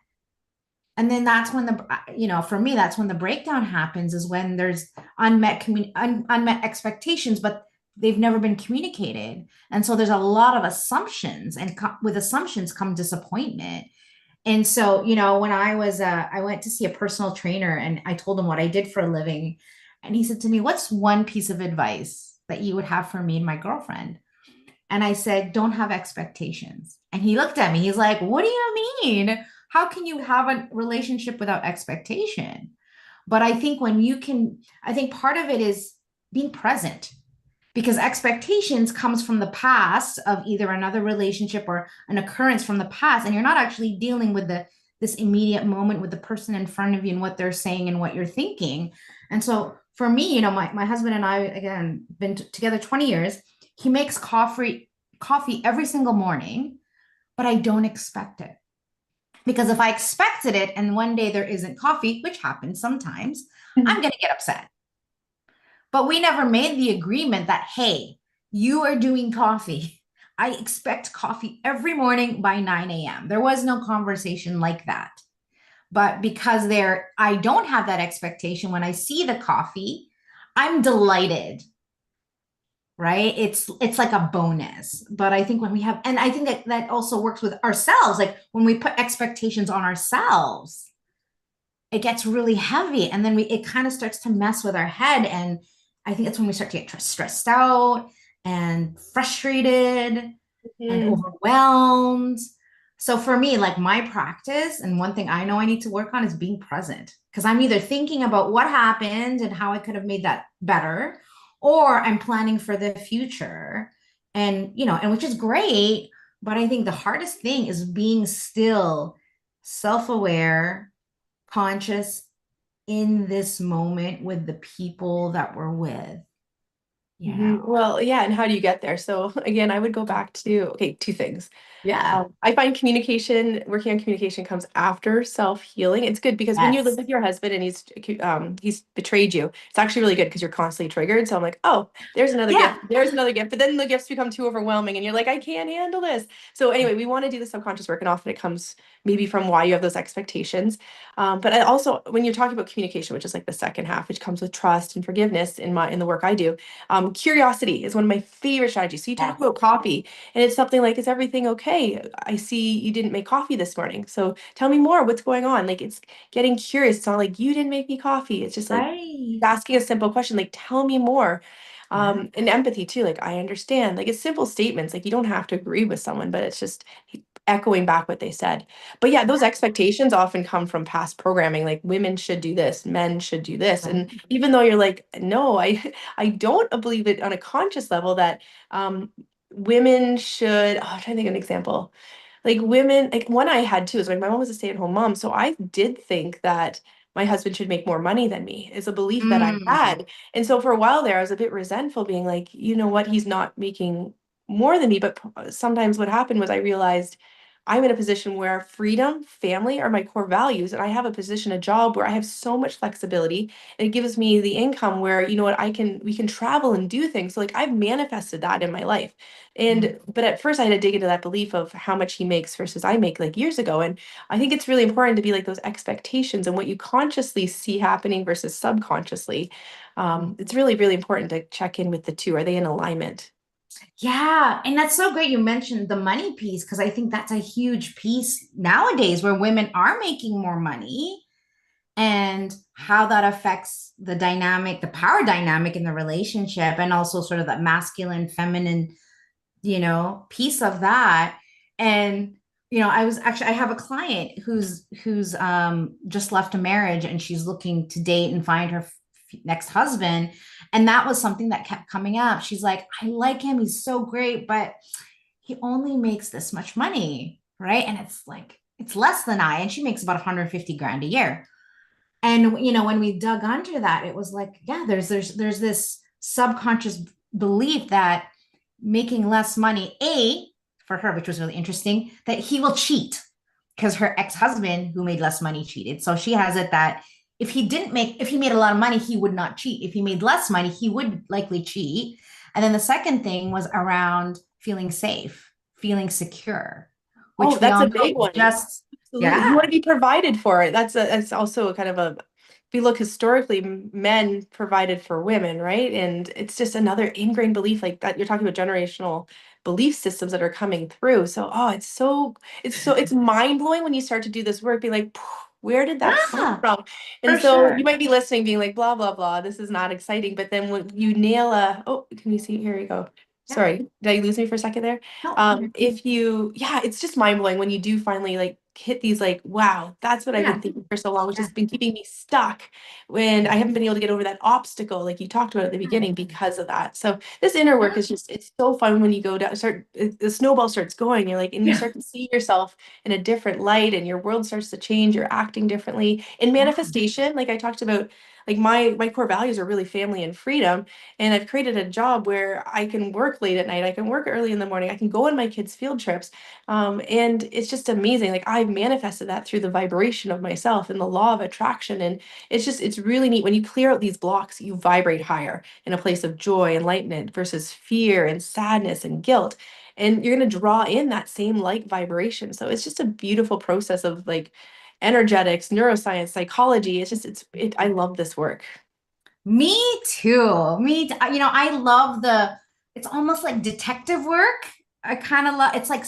And then that's when for me, that's when the breakdown happens is when there's unmet expectations, but they've never been communicated. And so there's a lot of assumptions, and with assumptions come disappointment. And so, when I went to see a personal trainer and I told him what I did for a living. And he said to me, "What's one piece of advice that you would have for me and my girlfriend?" And I said, "Don't have expectations." And he looked at me. He's like, "What do you mean? How can you have a relationship without expectation?" But I think I think part of it is being present because expectations comes from the past of either another relationship or an occurrence from the past. And you're not actually dealing with this immediate moment with the person in front of you and what they're saying and what you're thinking. And so for me, my husband and I, again, been together 20 years. He makes coffee every single morning, but I don't expect it. Because if I expected it and one day there isn't coffee, which happens sometimes, I'm going to get upset. But we never made the agreement that, hey, you are doing coffee. I expect coffee every morning by 9 a.m. There was no conversation like that. But because I don't have that expectation when I see the coffee, I'm delighted, right? It's like a bonus. But I think when we have, and I think that also works with ourselves, like when we put expectations on ourselves, it gets really heavy, and then it kind of starts to mess with our head. And I think that's when we start to get stressed out and frustrated and Mhm. overwhelmed. So for me, like my practice, and one thing I know I need to work on is being present because I'm either thinking about what happened and how I could have made that better, or I'm planning for the future. And, and which is great. But I think the hardest thing is being still self aware, conscious in this moment with the people that we're with, you know? Well, yeah, and how do you get there? So again, I would go back to, okay, two things. Yeah. I find working on communication comes after self-healing. It's good because when you live Yes. with your husband and he's betrayed you, it's actually really good because you're constantly triggered. So I'm like, oh, there's another Yeah. gift, there's another gift. But then the gifts become too overwhelming and you're like, I can't handle this. So anyway, we want to do the subconscious work, and often it comes maybe from why you have those expectations. But I also, when you're talking about communication, which is like the second half, which comes with trust and forgiveness in the work I do, curiosity is one of my favorite strategies. So you talk Yes. about coffee. And it's something like, is everything okay? I see you didn't make coffee this morning. So tell me more. What's going on? Like it's getting curious. It's not like you didn't make me coffee. It's just like Right. asking a simple question, like, tell me more. Yeah. And empathy too. Like, I understand. Like it's simple statements. Like you don't have to agree with someone, but it's just echoing back what they said. But yeah, those expectations often come from past programming. Like women should do this, men should do this. And even though you're like, no, I don't believe it on a conscious level that women should, I'm trying to think of an example. Like women, like one I had too is like my mom was a stay-at-home mom. So I did think that my husband should make more money than me is a belief that I Mm. had. And so for a while there, I was a bit resentful, being like, you know what, he's not making more than me. But sometimes what happened was I realized I'm in a position where freedom, family are my core values. And I have a position, a job where I have so much flexibility. And it gives me the income where, you know what, we can travel and do things. So like I've manifested that in my life. Yeah. But at first I had to dig into that belief of how much he makes versus I make like years ago. And I think it's really important to be like those expectations and what you consciously see happening versus subconsciously. It's really, really important to check in with the two. Are they in alignment? Yeah, and that's so great you mentioned the money piece because I think that's a huge piece nowadays where women are making more money and how that affects the dynamic, the power dynamic in the relationship, and also sort of that masculine, feminine, piece of that. And I have a client who's just left a marriage and she's looking to date and find her next husband. And that was something that kept coming up. She's like, I like him, he's so great, but he only makes this much money, right? And it's like it's less than I, and she makes about 150 grand a year. And when we dug under that, it was like, yeah, there's this subconscious belief that making less money, for her, which was really interesting, that he will cheat because her ex-husband who made less money cheated. So she has it that if he made a lot of money, he would not cheat. If he made less money, he would likely cheat. And then the second thing was around feeling safe, feeling secure, Oh, which we that's all a know big one. just, Absolutely. You want yeah. to be provided for. That's also a kind of a, if we look historically, men provided for women, right? And it's just another ingrained belief like that. You're talking about generational belief systems that are coming through. So, oh, it's mind blowing when you start to do this work, be like, where did that come Yeah, from? And for so you sure. might be listening, being like, blah, blah, blah. This is not exciting. But then when you nail oh, can you see? Here you go. Yeah. Sorry, did I lose me for a second there? No. If you, yeah, it's just mind blowing when you do finally like hit these like, wow, that's what I've been Yeah. thinking for so long, which Yeah. has been keeping me stuck when I haven't been able to get over that obstacle, like you talked about at the beginning, because of that. So this inner work Yeah. is just, it's so fun when you go down, the snowball starts going, you're like, and you Yeah. start to see yourself in a different light and your world starts to change, you're acting differently. In Yeah. manifestation, like I talked about, like my core values are really family and freedom. And I've created a job where I can work late at night, I can work early in the morning, I can go on my kids' field trips. And it's just amazing. Like I've manifested that through the vibration of myself and the law of attraction. And it's really neat. When you clear out these blocks, you vibrate higher in a place of joy, enlightenment versus fear and sadness and guilt. And you're going to draw in that same light vibration. So it's just a beautiful process of like energetics, neuroscience, psychology. I love this work. Me too. I love it's almost like detective work. I kind of love, it's like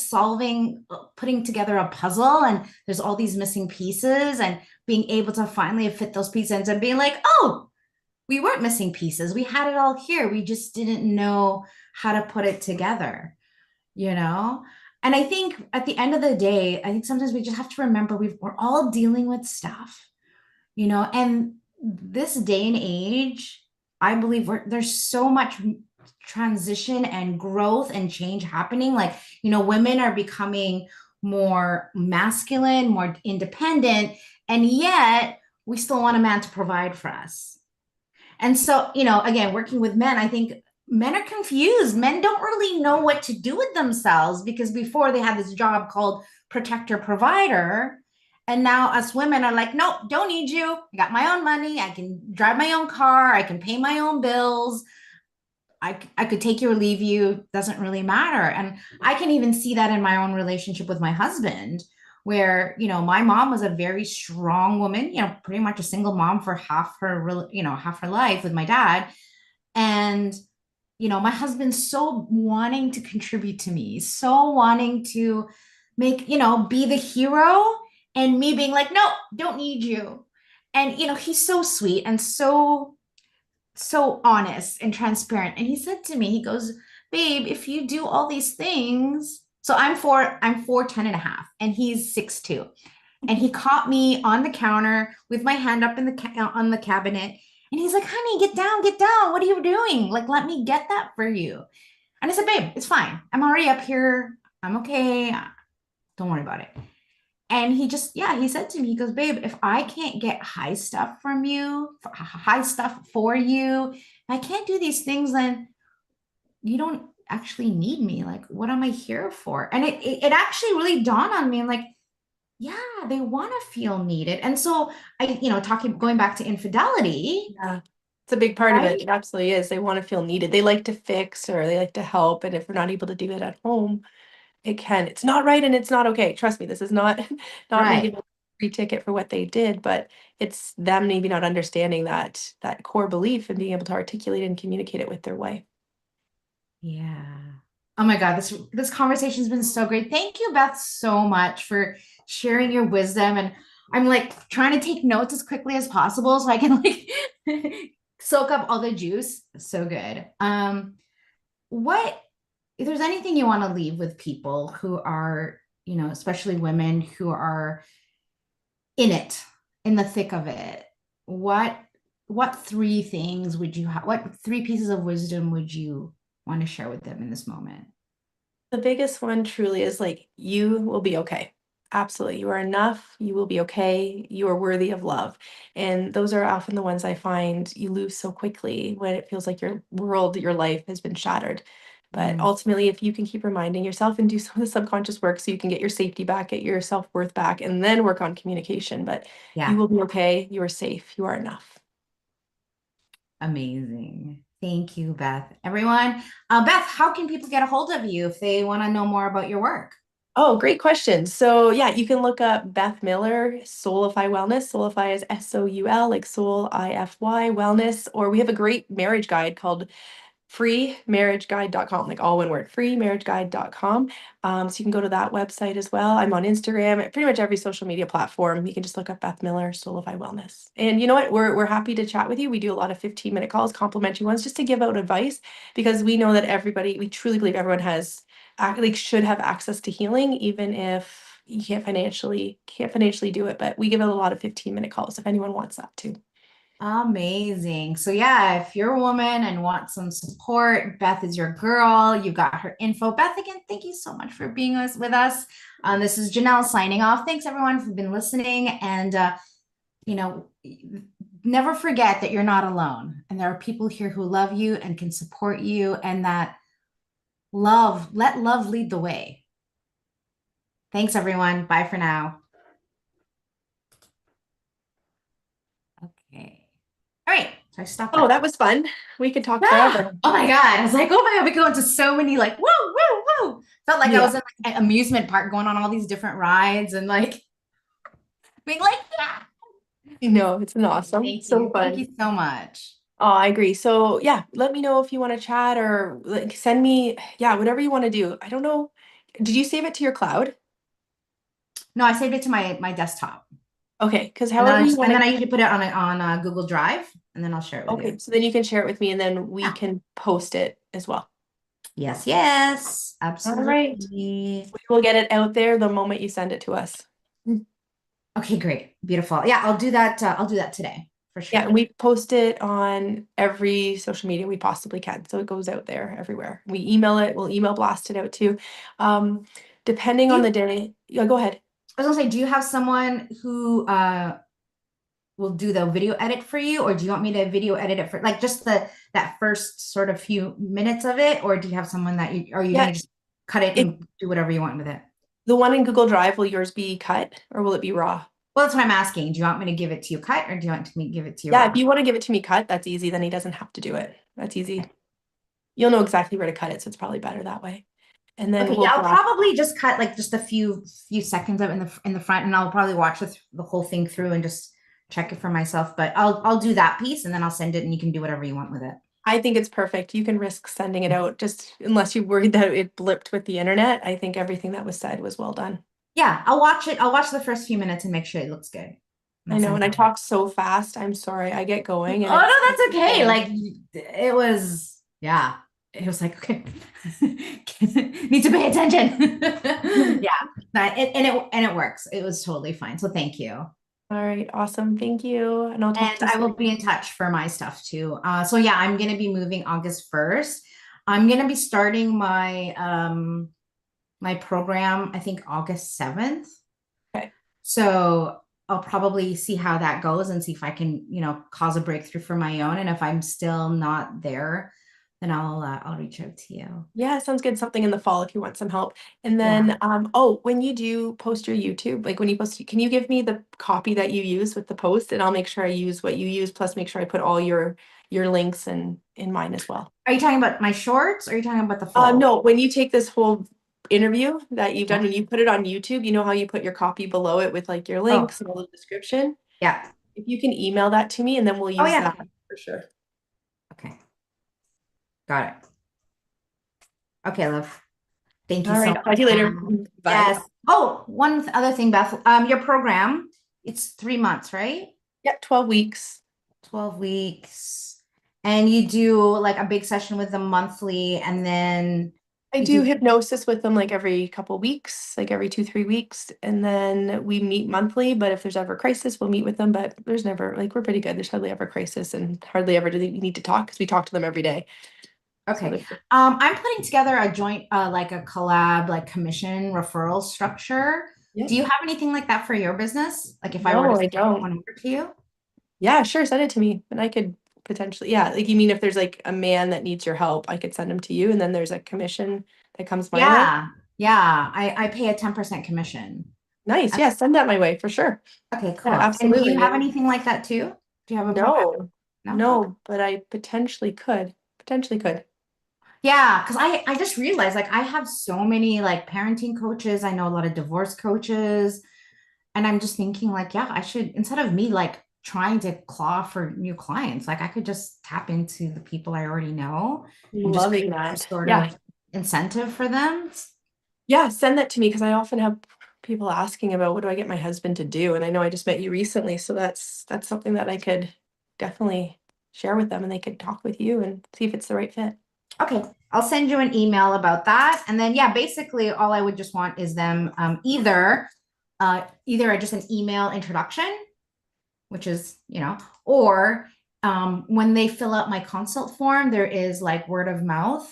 putting together a puzzle and there's all these missing pieces and being able to finally fit those pieces and being like, oh, we weren't missing pieces. We had it all here. We just didn't know how to put it together, you know? And I think at the end of the day, I think sometimes we just have to remember we're all dealing with stuff, and this day and age, I believe there's so much transition and growth and change happening. Like, women are becoming more masculine, more independent, and yet we still want a man to provide for us. And so, again, working with men, I think men are confused. Men don't really know what to do with themselves because before they had this job called protector provider. And now us women are like, nope, don't need you. I got my own money. I can drive my own car. I can pay my own bills. I could take you or leave you. Doesn't really matter. And I can even see that in my own relationship with my husband, where, my mom was a very strong woman, pretty much a single mom for half her life with my dad. And, my husband's so wanting to contribute to me, so wanting to make, be the hero, and me being like, no, don't need you. And, he's so sweet and so honest and transparent. And he said to me, he goes, babe, if you do all these things, so I'm 4'10" and a half, and he's 6'2". And he caught me on the counter with my hand up in on the cabinet. And he's like, honey, get down, get down. What are you doing? Like, let me get that for you. And I said, babe, it's fine. I'm already up here. I'm okay. Don't worry about it. And yeah, he said to me, he goes, babe, if I can't get high stuff from you, high stuff for you, if I can't do these things, then you don't actually need me. Like, what am I here for? And it actually really dawned on me. I'm like, yeah, they want to feel needed. And so going back to infidelity, Yeah. It's a big part of it. right? It absolutely is. They want to feel needed. They like to fix or they like to help. And if we're not able to do it at home, it's not right and it's not okay. Trust me, this is not not me Right. giving a free ticket for what they did, but it's them maybe not understanding that core belief and being able to articulate and communicate it with their wife. Yeah. Oh my God, this conversation's been so great. Thank you, Beth, so much for sharing your wisdom. And I'm like trying to take notes as quickly as possible so I can like soak up all the juice. So good. What if there's anything you want to leave with people who are, especially women who are in it, in the thick of it, what what three things would you have? What three pieces of wisdom would you want to share with them in this moment? The biggest one truly is like, you will be okay. Absolutely. You are enough. You will be okay. You are worthy of love. And those are often the ones I find you lose so quickly when it feels like your world, your life has been shattered. But Mm, ultimately, if you can keep reminding yourself and do some of the subconscious work so you can get your safety back, get your self-worth back, and then work on communication. But you yeah, will be okay. You are safe. You are enough. amazing. Thank you, Beth. Everyone, Beth, how can people get a hold of you if they want to know more about your work? Oh, great question. So yeah, you can look up Beth Miller, Soulify Wellness. Soulify is Soul, like Soulify Wellness. Or we have a great marriage guide called freemarriageguide.com, like all one word, freemarriageguide.com. So you can go to that website as well. I'm on Instagram, pretty much every social media platform. You can just look up Beth Miller, Soulify Wellness. And you know what? We're happy to chat with you. We do a lot of 15-minute calls, complimentary ones, just to give out advice because we know that everybody, we truly believe everyone like should have access to healing, even if you can't financially do it. But we give out a lot of 15-minute calls if anyone wants that too. Amazing. So yeah, if you're a woman and want some support, Beth is your girl. You got her info. Beth, again, thank you so much for being with us. This is Jeanell signing off. Thanks everyone for been listening. And you know, never forget that you're not alone. And there are people here who love you and can support you, and that let love lead the way. Thanks, everyone. Bye for now. Okay. All right. So I stopped Oh, that. that was fun. We could talk Ah, forever. oh my God. I was like, oh my God, we go into so many like, woo, woo, woo. Felt like I Yeah. was in like an amusement park going on all these different rides and like being like, yeah. It's an awesome. Thank So you. Thank you fun. so much. Oh, I agree. So yeah, let me know if you want to chat or like send me, yeah, whatever you want to do. I don't know. Did you save it to your cloud? No, I saved it to my desktop. Okay, because And then however you want and then to, I usually put it on a Google Drive and then I'll share it with you. okay, so then you can share it with me and then we Yeah. can post it as well. Yes, yes, All right. absolutely. We will get it out there the moment you send it to us. Okay, great. Beautiful. Yeah, I'll do that. I'll do that today for Yeah, and sure. we post it on every social media we possibly can. So it goes out there everywhere. We email it, we'll email blast it out too. Um, Depending Do on you, the day. Yeah, go ahead. I was gonna say, do you have someone who will do the video edit for you, or do you want me to video edit it for like just the that first sort of few minutes of it, or do you have someone that you are you Yeah, gonna just cut it if and do whatever you want with it? the one in Google Drive, will yours be cut or will it be raw? Well, that's what I'm asking. Do you want me to give it to you cut, or do you want me to give it to you Yeah, if raw? you want to give it to me cut, that's easy. Then he doesn't have to do it. That's easy. Okay. You'll know exactly where to cut it, so it's probably better that way. And then Okay, we'll yeah, I'll blast. probably just cut like just a few seconds of it in the front, and I'll probably watch the whole thing through and just check it for myself. But I'll do that piece, and then I'll send it, and you can do whatever you want with it. I think it's perfect. You can risk sending it out just unless you're worried that it blipped with the internet. I think everything that was said was well done. Yeah, I'll watch it. I'll watch the first few minutes and make sure it looks good, and I I'll know, send and it I over. talk so fast. I'm sorry. I get going and Oh it's no, that's okay. going. Like it was, yeah. It was like okay, need to pay attention. Yeah, and it works. It was totally fine. So thank you. All right, awesome. Thank you. And I'll talk And to you I will soon. be in touch for my stuff too. So yeah, I'm gonna be moving August 1st. I'm gonna be starting my program, I think August 7th. Okay. So I'll probably see how that goes and see if I can, cause a breakthrough for my own. And if I'm still not there, then I'll reach out to you. Yeah, sounds good. Something in the fall if you want some help. And Yeah. then, oh, when you do post your YouTube, like when you post, can you give me the copy that you use with the post, and I'll make sure I use what you use, plus make sure I put all your links and in mine as well. Are you talking about my shorts or are you talking about the full? No, when you take this whole interview that you've done, Yeah. when you put it on YouTube, you know how you put your copy below it with like your Oh, links and all the description? yeah. If you can email that to me and then we'll Oh, use yeah. that for sure. Okay. Got it. Okay, love. Thank you All so right, much. talk to you later. Bye. Yes. Oh, one other thing, Beth. Your program, it's 3 months, right? Yeah, 12 weeks. 12 weeks. And you do like a big session with them monthly, and then I you do do, hypnosis with them like every couple weeks, like every 2, 3 weeks, and then we meet monthly. But if there's ever crisis, we'll meet with them. But there's never like we're pretty good. There's hardly ever crisis, and hardly ever do we need to talk because we talk to them every day. So okay. they're I'm putting together a joint, like a collab, like commission referral structure. yeah. Do you have anything like that for your business? Like if I were to No, I send don't. one over to you? Yeah, sure. Send it to me, and I could potentially. Yeah, like you mean if there's like a man that needs your help, I could send him to you, and then there's a commission that comes my way. Yeah. Yeah. I pay a 10% commission. Nice. Yeah, send that my way for sure. Okay, Yeah, cool. And do you absolutely. have And anything like that too? Do you have a program? no, No? Okay. no, but I potentially could. Potentially could. Yeah, because I just realized like I have so many like parenting coaches. I know a lot of divorce coaches. And I'm just thinking like, yeah, I should, instead of me like trying to claw for new clients, like I could just tap into the people I already know and just Loving create some that. sort Yeah. of incentive for them. Yeah, send that to me because I often have people asking about what do I get my husband to do? And I know I just met you recently, so that's something that I could definitely share with them and they could talk with you and see if it's the right fit. Okay, I'll send you an email about that. And then yeah, basically all I would just want is them either just an email introduction, which is, or when they fill out my consult form, there is like word of mouth.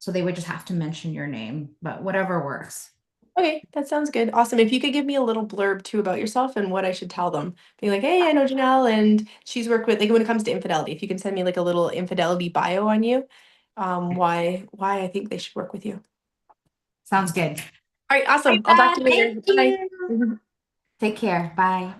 So they would just have to mention your name, but whatever works. Okay, that sounds good. Awesome. If you could give me a little blurb too about yourself and what I should tell them. Be like, hey, I know Jeanell and she's worked with like when it comes to infidelity, if you can send me like a little infidelity bio on you, why I think they should work with you. Sounds good. All right, Hey, awesome. I'll talk to Beth, you thank later. Bye. you. Take care. Bye.